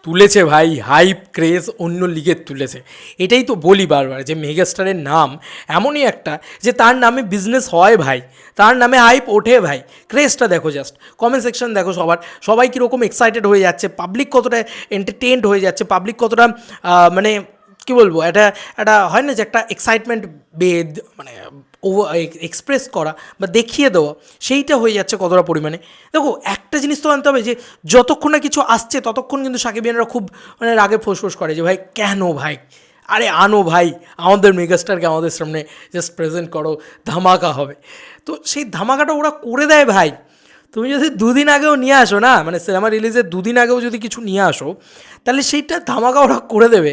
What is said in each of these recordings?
তুলেছে ভাই, hype craze অন্য লিগের তুলেছে। এটাই তো বলি বারবার যে মেগাস্টারের নাম এমনই একটা যে তার নামে বিজনেস হয় ভাই, তার নামে হাইপ ওঠে ভাই। ক্রেজটা দেখো, জাস্ট কমেন্ট সেকশন দেখো, সবাই কীরকম এক্সাইটেড হয়ে যাচ্ছে, পাবলিক কতটা এন্টারটেইনড হয়ে যাচ্ছে, পাবলিক কতটা মানে কী বলবো, একটা হয় না যে একটা এক্সাইটমেন্ট বেদ মানে ও এক্সপ্রেস করা বা দেখিয়ে দেওয়া, সেইটা হয়ে যাচ্ছে কতটা পরিমাণে। দেখো একটা জিনিস তো মানতে হবে যে যতক্ষণ না কিছু আসছে ততক্ষণ কিন্তু সাকিবিয়ানরা খুব মানে রাগে ফোঁস করে যে ভাই কেন ভাই, আরে আনো ভাই আমাদের মেগাস্টারকে আমাদের সামনে জাস্ট প্রেজেন্ট করো, ধামাকা হবে। তো সেই ধামাকাটা ওরা করে দেয় ভাই। তুমি যদি দুদিন আগেও নিয়ে আসো না, মানে সিনেমা রিলিজের দুদিন আগেও যদি কিছু নিয়ে আসো, তাহলে সেইটা ধামাকা ওরা করে দেবে,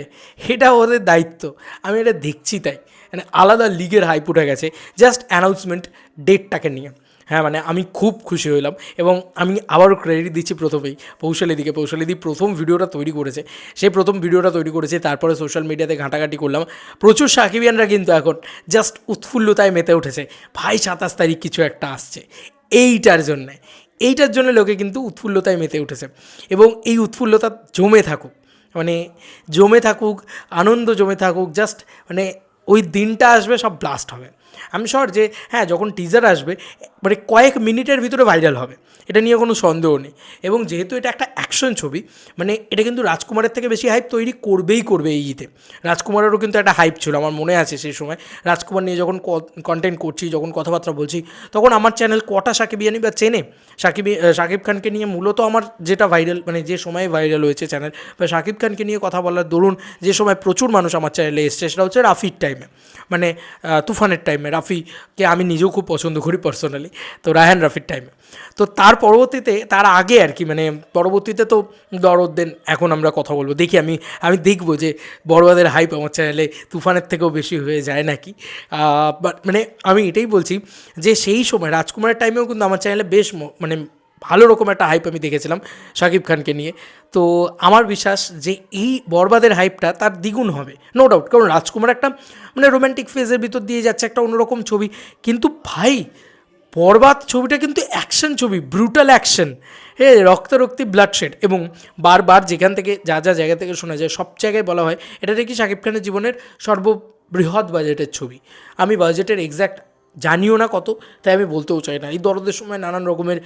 এটা ওদের দায়িত্ব। আমি এটা দেখছি তাই, মানে আলাদা লিগের হাইপ উঠে গেছে জাস্ট অ্যানাউন্সমেন্ট ডেটটাকে নিয়ে। হ্যাঁ মানে আমি খুব খুশি হলাম, এবং আমি আবারও ক্রেডিট দিচ্ছি প্রথমেই পৌশালিদিকে। পৌশালিদি প্রথম ভিডিওটা তৈরি করেছে, সেই প্রথম ভিডিওটা তৈরি করেছে, তারপরে সোশ্যাল মিডিয়াতে ঘাঁটাঘাঁটি করলাম। প্রচুর সাকিবিয়ানরা কিন্তু এখন জাস্ট উৎফুল্লতায় মেতে উঠেছে, ভাই 27 তারিখ কিছু একটা আসছে। এইটার জন্য লোকে কিন্তু উৎফুল্লতায় মেতে উঠেছে, এবং এই উৎফুল্লতা জমে থাকুক, মানে জমে থাকুক, আনন্দ জমে থাকুক, জাস্ট মানে ওই দিনটা আসবে সব ব্লাস্ট হবে। আমি শিওর যে হ্যাঁ যখন টিজার আসবে মানে কয়েক মিনিটের ভিতরে ভাইরাল হবে, এটা নিয়ে কোনো সন্দেহ নেই। এবং যেহেতু এটা একটা অ্যাকশন ছবি, মানে এটা কিন্তু রাজকুমারের থেকে বেশি হাইপ তৈরি করবে এই ঈদে। রাজকুমারেরও কিন্তু একটা হাইপ ছিল, আমার মনে আছে সেই সময় রাজকুমার নিয়ে যখন কন্টেন্ট করছি, যখন কথাবার্তা বলছি, তখন আমার চ্যানেল কটা সাকিবিয়ানি বা চেনে। শাকিব খানকে নিয়ে মূলত আমার যেটা ভাইরাল, মানে যে সময় ভাইরাল হয়েছে চ্যানেল, বা শাকিব খানকে নিয়ে কথা বলার দরুন যে সময় প্রচুর মানুষ আমার চ্যানেলে এসছে, সেটা হচ্ছে রাফির টাইমে, মানে তুফানের টাইমে। রাফিকে আমি নিজেও খুব পছন্দ করি পার্সোনালি, তো রায়হান রাফির টাইমে। তো তার পরবর্তীতে, তার আগে আর কি, মানে পরবর্তীতে তো দরদ এখন আমরা কথা বলবো, দেখি আমি দেখবো যে বড়বাদের হাইপ আমার চ্যানেলে তুফানের থেকেও বেশি হয়ে যায় নাকি। বাট মানে আমি এটাই বলছি যে সেই সময় রাজকুমারের টাইমেও কিন্তু আমার চ্যানেলে বেশ মানে ভালো রকম একটা হাইপ আমি দেখেছিলাম শাকিব খানকে নিয়ে। তো আমার বিশ্বাস যে এই বরবাদের হাইপটা তার দ্বিগুণ হবে, নো ডাউট। কারণ রাজকুমার একটা মানে রোম্যান্টিক ফেজের ভিতর দিয়ে যাচ্ছে, একটা অন্যরকম ছবি। কিন্তু ভাই বরবাদ ছবিটা কিন্তু অ্যাকশন ছবি, ব্রুটাল অ্যাকশন, রক্তারক্তি, ব্লাডশেড। এবং বারবার যেখান থেকে যা জায়গা থেকে শোনা যায়, সব জায়গায় বলা হয় এটা নাকি শাকিব খানের জীবনের সর্ববৃহৎ বাজেটের ছবি। আমি বাজেটের এক্স্যাক্ট জানিও না কত, তাই আমি বলতেও চাই না। এই দরদের সময় নানান রকমের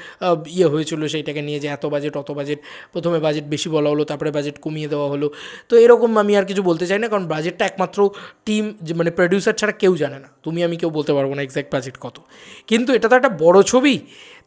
হয়েছিল সেইটাকে নিয়ে, যে এত বাজেট অত বাজেট, প্রথমে বাজেট বেশি বলা হলো, তারপরে বাজেট কমিয়ে দেওয়া হলো। তো এরকম আমি আর কিছু বলতে চাই না, কারণ বাজেটটা একমাত্র টিম, মানে প্রডিউসার ছাড়া কেউ জানে না, আমি কেউ বলতে পারবো না এক্স্যাক্ট বাজেট কত। কিন্তু এটা তো একটা বড় ছবি,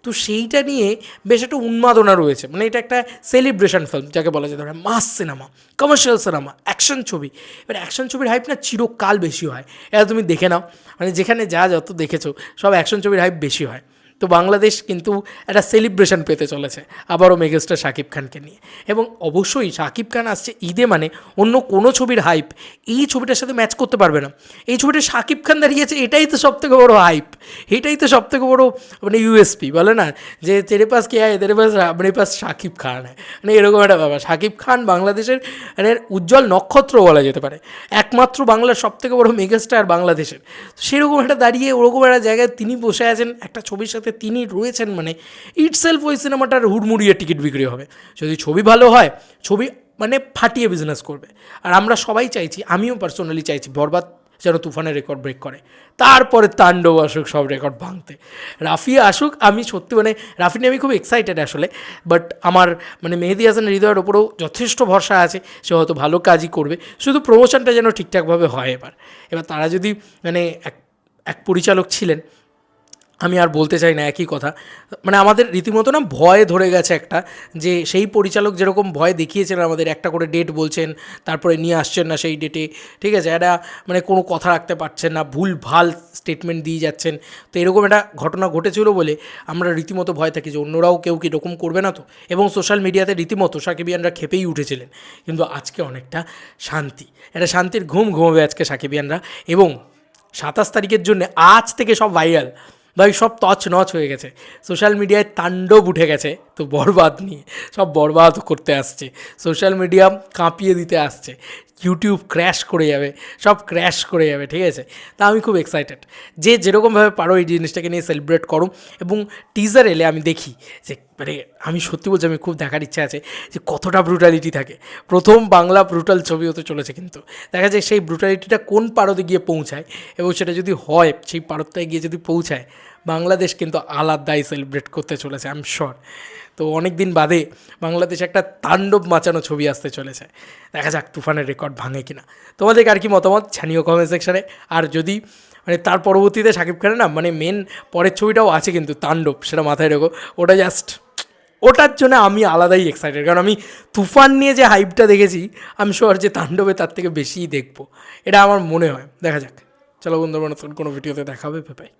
তো সেইটা নিয়ে বেশ একটা উন্মাদনা রয়েছে। মানে এটা একটা সেলিব্রেশন ফিল্ম যাকে বলা যেতে পারে, মাস সিনেমা, কমার্শিয়াল সিনেমা, অ্যাকশন ছবি। এবার অ্যাকশন ছবির হাইপ না চিরকাল বেশি হয়, এটা তুমি দেখে নাও, মানে যেখানে যত দেখেছো সব অ্যাকশন ছবির হাইপ বেশি হয়। তো বাংলাদেশ কিন্তু একটা সেলিব্রেশন পেতে চলেছে আবারও মেগাস্টার শাকিব খানকে নিয়ে। এবং অবশ্যই শাকিব খান আসছে ঈদে, মানে অন্য কোনো ছবির হাইপ এই ছবিটার সাথে ম্যাচ করতে পারবে না। এই ছবিটা শাকিব খান দাঁড়িয়েছে, এটাই তো সবথেকে বড় হাইপ, এটাই তো সবথেকে বড় মানে ইউএসপি বলে না, যে তেরে পাস কে আয়, তেরে পাস মানে পাস শাকিব খান, মানে এরকম একটা ব্যাপার। শাকিব খান বাংলাদেশের মানে উজ্জ্বল নক্ষত্র বলা যেতে পারে, একমাত্র বাংলার সবথেকে বড় মেগাস্টার বাংলাদেশের। সেরকম একটা দাঁড়িয়ে ওরকম একটা জায়গায় তিনি বসে আছেন, একটা ছবির সাথে তিনি রয়েছেন, মানে ইটসেলফ ওই সিনেমাটার হুড়মুড়িয়ে টিকিট বিক্রি হবে। যদি ছবি ভালো হয়, ছবি মানে ফাটিয়ে বিজনেস করবে। আর আমরা সবাই চাইছি, আমিও পার্সোনালি চাইছি বরবাদ যেন তুফানের রেকর্ড ব্রেক করে, তারপরে তাণ্ডব আসুক সব রেকর্ড ভাঙতে, রাফি আসুক। আমি সত্যি মানে রাফি নিয়ে আমি খুব এক্সাইটেড আসলে, বাট আমার মানে মেহেদী হাসান হৃদয়ের ওপরেও যথেষ্ট ভরসা আছে, সে হয়তো ভালো কাজই করবে, শুধু প্রমোশনটা যেন ঠিকঠাকভাবে হয়। এবার তারা যদি মানে এক পরিচালক ছিলেন, আমি আর বলতে চাই না একই কথা, মানে আমাদের রীতিমতো না ভয় ধরে গেছে একটা, যে সেই পরিচালক যেরকম ভয় দেখিয়েছেন আমাদের, একটা করে ডেট বলছেন তারপরে নিয়ে আসছেন না সেই ডেটে, ঠিক আছে, এটা মানে কোনো কথা রাখতে পারছেন না, ভুল ভাল স্টেটমেন্ট দিয়ে যাচ্ছেন। তো এরকম একটা ঘটনা ঘটেছিল বলে আমরা রীতিমতো ভয় থাকি যে অন্যরাও কেউ কি এরকম করবে না তো। এবং সোশ্যাল মিডিয়াতে রীতিমতো সাকিবিয়ানরা খেপেই উঠেছিলেন, কিন্তু আজকে অনেকটা শান্তি, একটা শান্তির ঘুম ঘুমাবে আজকে সাকিবিয়ানরা। এবং 27 তারিখের জন্য আজ থেকে সব ভাইরাল ভাই, সব তছনছ হয়ে গেছে, সোশ্যাল মিডিয়ায় তাণ্ডব উঠে গেছে তো বরবাদ নিয়ে সব বরবাদ করতে আসছে, সোশ্যাল মিডিয়া কাঁপিয়ে দিতে আসছে, ইউটিউব ক্র্যাশ করে যাবে, সব ক্র্যাশ করে যাবে, ঠিক আছে। তা আমি খুব এক্সাইটেড, যে যেরকমভাবে পারো এই জিনিসটাকে নিয়ে সেলিব্রেট করো। এবং টিজার এলে আমি দেখি যে মানে আমি সত্যি বলছি আমি খুব দেখার ইচ্ছা আছে যে কতটা ব্রুটালিটি থাকে। প্রথম বাংলা ব্রুটাল ছবি হতে চলেছে, কিন্তু দেখা যায় সেই ব্রুটালিটিটা কোন পারদে গিয়ে পৌঁছায়, এবং সেটা যদি হয় সেই পারদটায় গিয়ে যদি পৌঁছায়, বাংলাদেশ কিন্তু আলাদাই সেলিব্রেট করতে চলেছে, আই এম শিওর। তো অনেক দিন বাদে বাংলাদেশে একটা তাণ্ডব মাচানো ছবি আসতে চলেছে, দেখা যাক তুফানের রেকর্ড ভাঙে কিনা। তোমাদের আর কি মতামত জানিও কমেন্ট সেকশানে। আর যদি মানে তার পরবর্তীতে শাকিব খানের না মানে মেন পরের ছবিটাও আছে কিন্তু তাণ্ডব, সেটা মাথায় রেখো। ওটা জাস্ট ওটার জন্য আমি আলাদাই এক্সাইটেড, কারণ আমি তুফান নিয়ে যে হাইপটা দেখেছি আমি শিওর যে তাণ্ডবে তার থেকে বেশিই দেখবো, এটা আমার মনে হয়। দেখা যাক। চলো বন্ধুরা, নতুন কোনো ভিডিওতে দেখা হবে, বাই।